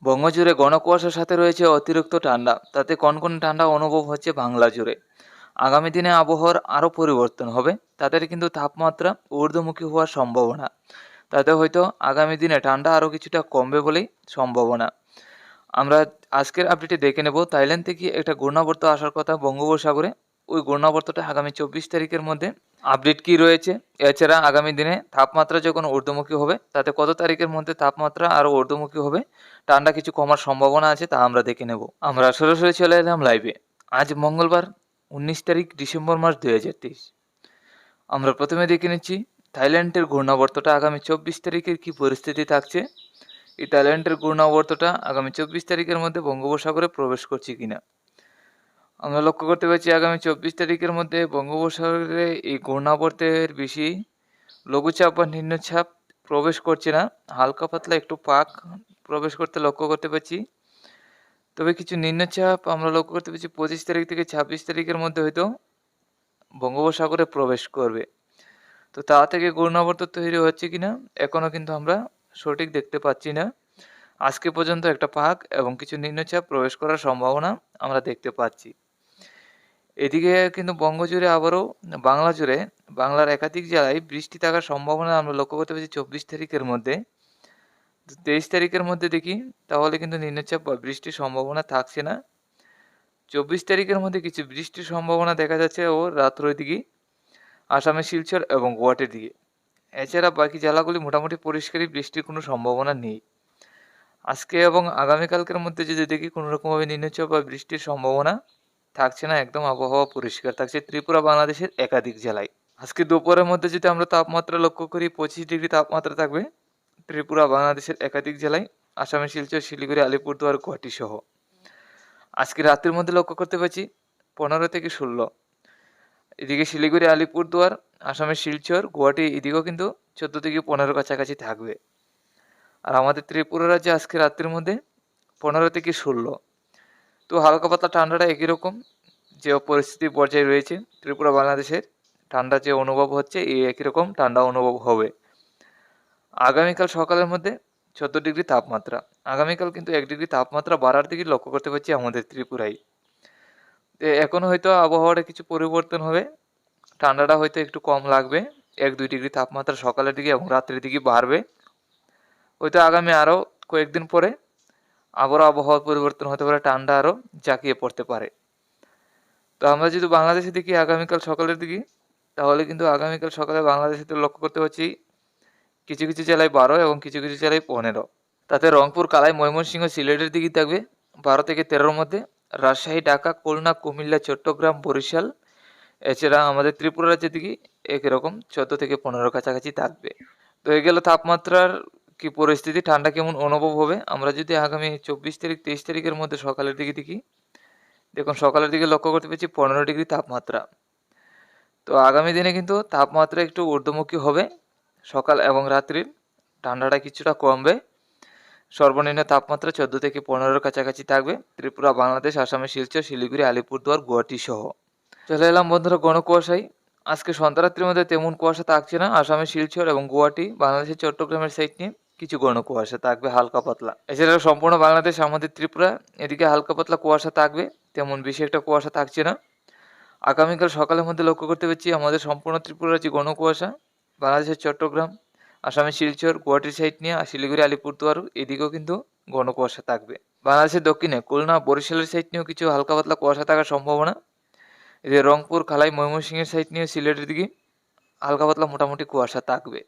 বঙ্গজুড়ে ঘন কুয়াশার সাথে রয়েছে অতিরিক্ত ঠান্ডা, তাতে কনকনে ঠান্ডা অনুভব হচ্ছে বাংলা জুড়ে। আগামী দিনে আবহাওয়ার আরও পরিবর্তন হবে, তাদের কিন্তু তাপমাত্রা ঊর্ধ্বমুখী হওয়ার সম্ভাবনা। তাতে হয়তো আগামী দিনে ঠান্ডা আরও কিছুটা কমবে বলেই সম্ভাবনা। আমরা আজকের আপডেটে দেখে নেব থাইল্যান্ড থেকে একটা ঘূর্ণাবর্ত আসার কথা বঙ্গোপসাগরে। ওই ঘূর্ণাবর্তটা আগামী 24 তারিখের মধ্যে আপডেট কি রয়েছে, এছাড়া আগামী দিনে তাপমাত্রা যখন ঊর্ধ্বমুখী হবে তাতে কত তারিখের মধ্যে তাপমাত্রা আরও ঊর্ধ্বমুখী হবে, ঠান্ডা কিছু কমার সম্ভাবনা আছে তা আমরা দেখে নেব। আমরা সরাসরি চলে এলাম লাইভে। আজ মঙ্গলবার 19 তারিখ ডিসেম্বর মাস 2023। আমরা প্রথমে দেখে নিচ্ছি থাইল্যান্ডের ঘূর্ণাবর্তটা আগামী 24 তারিখের কী পরিস্থিতি থাকছে। এই থাইল্যান্ডের ঘূর্ণাবর্তটা আগামী 24 তারিখের মধ্যে বঙ্গোপসাগরে প্রবেশ করছে কিনা। আমরা লক্ষ্য করতে পারছি আগামী 24 তারিখের মধ্যে বঙ্গোপসাগরে এই ঘূর্ণাবর্তের বেশি লঘুচাপ বা নিম্নচাপ প্রবেশ করছে না, হালকা পাতলা একটু পাক প্রবেশ করতে লক্ষ্য করতে পারছি। তবে কিছু নিম্নচাপ আমরা লক্ষ্য করতে পারছি 25 তারিখ থেকে 26 তারিখের মধ্যে হয়তো বঙ্গোপসাগরে প্রবেশ করবে। তো তা থেকে ঘূর্ণাবর্ত তৈরি হচ্ছে কিনা এখনও কিন্তু আমরা সঠিক দেখতে পাচ্ছি না। আজকে পর্যন্ত একটা পাক এবং কিছু নিম্নচাপ প্রবেশ করার সম্ভাবনা আমরা দেখতে পাচ্ছি। এদিকে কিন্তু বঙ্গজুড়ে আবারও বাংলা জুড়ে বাংলার একাধিক জেলায় বৃষ্টি থাকার সম্ভাবনা আমরা লক্ষ্য করতে পারছি 24 তারিখের মধ্যে। 23 তারিখের মধ্যে দেখি তাহলে কিন্তু নিম্নচাপ বা বৃষ্টির সম্ভাবনা থাকছে না। 24 তারিখের মধ্যে কিছু বৃষ্টির সম্ভাবনা দেখা যাচ্ছে ও রাত্রের দিকে আসামের শিলচর এবং গুয়াহাটির দিকে। এছাড়া বাকি জেলাগুলি মোটামুটি পরিষ্কারই, বৃষ্টির কোনো সম্ভাবনা নেই। আজকে এবং আগামীকালকের মধ্যে যদি দেখি কোনো রকমভাবে নিম্নচাপ বা বৃষ্টির সম্ভাবনা থাকছে না, একদম আবহাওয়া পরিষ্কার থাকছে ত্রিপুরা বাংলাদেশের একাধিক জেলায়। আজকে দুপুরের মধ্যে যদি আমরা তাপমাত্রা লক্ষ্য করি 25 ডিগ্রি তাপমাত্রা থাকবে ত্রিপুরা বাংলাদেশের একাধিক জেলায়, আসামের শিলচর, শিলিগুড়ি, আলিপুরদুয়ার, গুয়াহাটি সহ। আজকে রাতের মধ্যে লক্ষ্য করতে পারছি 15 থেকে 16। এদিকে শিলিগুড়ি, আলিপুরদুয়ার, আসামের শিলচর, গুয়াহাটি এদিকেও কিন্তু 14 থেকে 15 কাছাকাছি থাকবে। আর আমাদের ত্রিপুরা রাজ্যে আজকে রাত্রির মধ্যে 15 থেকে 16। তো হালকা পাতলা ঠান্ডাটা একই রকম যে পরিস্থিতি পর্যায়ে রয়েছে ত্রিপুরা বাংলাদেশের, ঠান্ডা যে অনুভব হচ্ছে এই একই রকম ঠান্ডা অনুভব হবে। আগামীকাল সকালের মধ্যে 14 ডিগ্রি তাপমাত্রা, আগামীকাল কিন্তু 1 ডিগ্রি তাপমাত্রা বাড়ার দিকে লক্ষ্য করতে পারছি আমাদের ত্রিপুরায়। এখনও হয়তো আবহাওয়াটা কিছু পরিবর্তন হবে, ঠান্ডাটা হয়তো একটু কম লাগবে, 1-2 ডিগ্রি তাপমাত্রা সকালের দিকে এবং রাত্রের দিকে বাড়বে। হয়তো আগামী আরও কয়েকদিন পরে আবারও আবহাওয়ার পরিবর্তন হতে পারে, ঠান্ডা আরও জাঁকিয়ে পড়তে পারে। তো আমরা যদি বাংলাদেশে দেখি আগামীকাল সকালের দিকে, তাহলে কিন্তু আগামীকাল সকালে বাংলাদেশে লক্ষ্য করতে পারছি কিছু কিছু জেলায় 12 এবং কিছু কিছু জেলায় 15। তাতে রংপুর, কালাই, ময়মনসিংহ, সিলেটের দিকে থাকবে 12 থেকে 13-র মধ্যে। রাজশাহী, ঢাকা, খুলনা, কুমিল্লা, চট্টগ্রাম, বরিশাল, এছাড়া আমাদের ত্রিপুরা রাজ্যের দিকে একই রকম 14 থেকে 15 কাছাকাছি থাকবে। তো এই গেল তাপমাত্রার কি পরিস্থিতি, ঠান্ডা কেমন অনুভব হবে। আমরা যদি আগামী 24 তারিখ 23 তারিখের মধ্যে সকালের দিকে দেখি, দেখুন সকালের দিকে লক্ষ্য করতে পারছি 15 ডিগ্রি তাপমাত্রা। তো আগামী দিনে কিন্তু তাপমাত্রা একটু ঊর্ধ্বমুখী হবে, সকাল এবং রাত্রির ঠান্ডাটা কিছুটা কমবে। সর্বনিম্ন তাপমাত্রা 14 থেকে 15-র কাছাকাছি থাকবে ত্রিপুরা বাংলাদেশ, আসামের শিলচর, শিলিগুড়ি, আলিপুরদুয়ার, গুয়াহাটি সহ। চলে এলাম বন্ধুরা ঘন কুয়াশায়। আজকে সন্ধ্যারাত্রির মধ্যে তেমন কুয়াশা থাকছে না, আসামের শিলচর এবং গুয়াহাটি, বাংলাদেশের চট্টগ্রামের সাইড নিয়ে কিছু ঘন কুয়াশা থাকবে হালকা পাতলা। এছাড়াও সম্পূর্ণ বাংলাদেশ, আমাদের ত্রিপুরা এদিকে হালকা পাতলা কুয়াশা থাকবে, তেমন বেশি একটা কুয়াশা থাকছে না। আগামীকাল সকালের মধ্যে লক্ষ্য করতে পারছি আমাদের সম্পূর্ণ ত্রিপুরার যে ঘন কুয়াশা, বাংলাদেশের চট্টগ্রাম, আসামের শিলচর, গুয়াহাটির সাইড নিয়ে শিলিগুড়ি, আলিপুরদুয়ার এদিকেও কিন্তু ঘন কুয়াশা থাকবে। বাংলাদেশের দক্ষিণে খুলনা, বরিশালের সাইড নিয়েও কিছু হালকা পাতলা কুয়াশা থাকার সম্ভাবনা। এদিকে রংপুর, কালাই, ময়মনসিংহের সাইড নিয়ে সিলেটের দিকে হালকা পাতলা মোটামুটি কুয়াশা থাকবে।